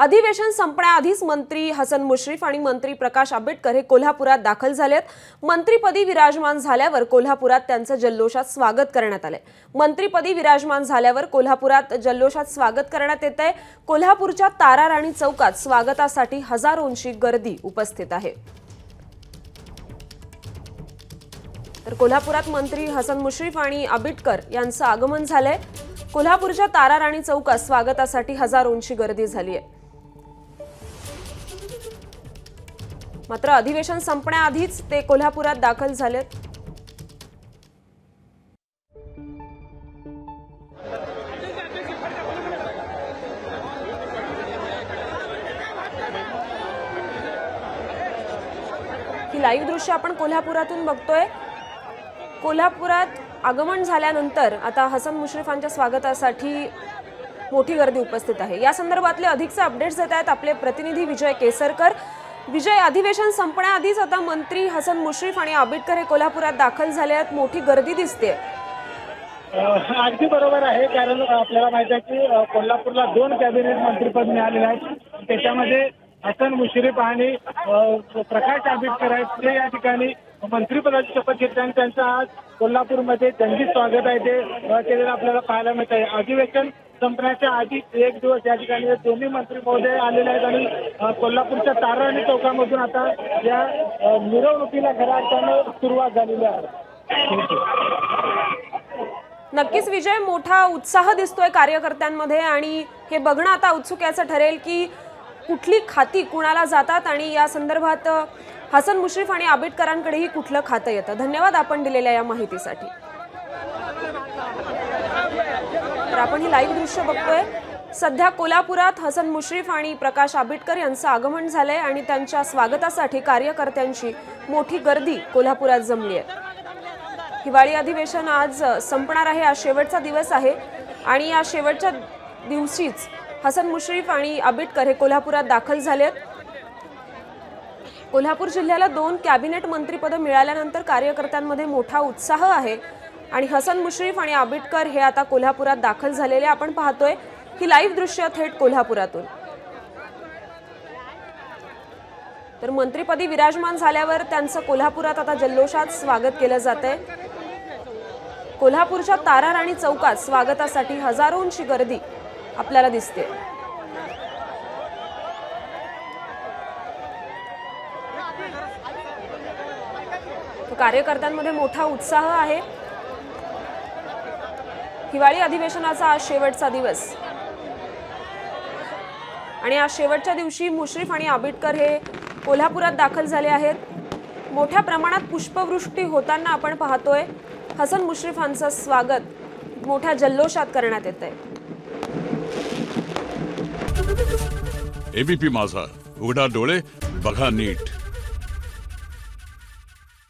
अधिवेशन संपण्याआधीच मंत्री हसन मुश्रीफ आणि मंत्री प्रकाश आंबेडकर हे कोल्हापुरात दाखल झालेत। मंत्रीपदी विराजमान झाल्यावर कोल्हापुरात त्यांचं जल्लोषात स्वागत करण्यात आले। मंत्रीपदी विराजमान झाल्यावर कोल्हापुरात जल्लोषात स्वागत करण्यात येतंय। कोल्हापूरच्या तारा राणी चौकात स्वागतासाठी हजारोंची गर्दी उपस्थित आहे। तर कोल्हापुरात मंत्री हसन मुश्रीफ आणि आंबेडकर यांचं आगमन झालंय। कोल्हापूरच्या तारा राणी चौकात स्वागतासाठी हजारोंची गर्दी झाली आहे। मात्र अधिवेशन संपण्याआधीच ते कोल्हापुरात दाखल झालेत। ही लाईव्ह दृश्य आपण कोल्हापुरातून बघतोय। कोल्हापुरात आगमन झाल्यानंतर आता हसन मुश्रीफांच्या स्वागतासाठी मोठी गर्दी उपस्थित आहे। या संदर्भातले अधिकचे अपडेट्स देत आहेत आपले प्रतिनिधी विजय केसरकर। विजय, अधिवेशन संपण्याआधीच आता मंत्री हसन मुश्रीफ आणि आंबेडकर हे कोल्हापुरात दाखल झाले आहेत, मोठी गर्दी दिसते। अगदी बरोबर आहे, कारण आपल्याला माहिती आहे की कोल्हापूरला 2 कॅबिनेट मंत्रीपद मिळालेले आहेत। त्याच्यामध्ये हसन मुश्रीफ आणि प्रकाश आंबेडकर आहेत। ते या ठिकाणी मंत्रिपदाची शपथ घेतल्याने त्यांचं आज कोल्हापूरमध्ये जंगी स्वागत आहे ते आपल्याला पाहायला मिळत आहे। अधिवेशन संपण्याच्या आधी एक दिवस या ठिकाणी दोन्ही मंत्री महोदय आलेले आहेत आणि कोल्हापूरच्या तारा राणी चौकामधून आता या मिरवणुकीला खऱ्या अर्थानं सुरुवात झालेली आहे। नक्कीच विजय, मोठा उत्साह दिसतोय कार्यकर्त्यांमध्ये आणि हे बघणं आता उत्सुक्याचं ठरेल की कुठली खाती कुणाला जातात आणि या संदर्भात हसन मुश्रीफ आणि आंबेडकरांकडेही कुठलं खातं येतं। धन्यवाद आपण दिलेल्या या माहितीसाठी। तर आपण ही लाईव्ह दृश्य बघतोय। सध्या कोल्हापुरात हसन मुश्रीफ आणि प्रकाश आंबेडकर यांचं आगमन झालंय आणि त्यांच्या स्वागतासाठी कार्यकर्त्यांची मोठी गर्दी कोल्हापुरात जमली आहे। हिवाळी अधिवेशन आज संपणार आहे, आज शेवटचा दिवस आहे आणि या शेवटच्या दिवशीच हसन मुश्रीफ आणि आंबेडकर हे कोल्हापुरात दाखल झालेत। कोल्हापूर जिल्ह्याला 2 कॅबिनेट मंत्रीपद मिळाल्यानंतर कार्यकर्त्यांमध्ये मोठा उत्साह आहे आणि हसन मुश्रीफ आणि आंबेडकर हे आता कोल्हापुरात दाखल झालेले आपण पाहतोय। ही लाईव्ह दृश्य थेट कोल्हापुरातून। तर मंत्रीपदी विराजमान झाल्यावर त्यांचं कोल्हापुरात आता जल्लोषात स्वागत केलं जातंय। कोल्हापूरच्या तारा राणी चौकात स्वागतासाठी हजारोंची गर्दी आपल्याला दिसते। कार्यकर्त्यांमध्ये मोठा उत्साह आहे। हिवाळी अधिवेशनाचा आज शेवटचा दिवस आणि आज शेवटच्या दिवशी मुश्रीफ आणि आंबेडकर हे कोल्हापुरात दाखल झाले आहेत। मोठ्या प्रमाणात पुष्पवृष्टी होताना आपण पाहतोय। हसन मुश्रीफांचं स्वागत मोठ्या जल्लोषात करण्यात येतंय। एबीपी माझा, उघडा डोळे बघा नीट।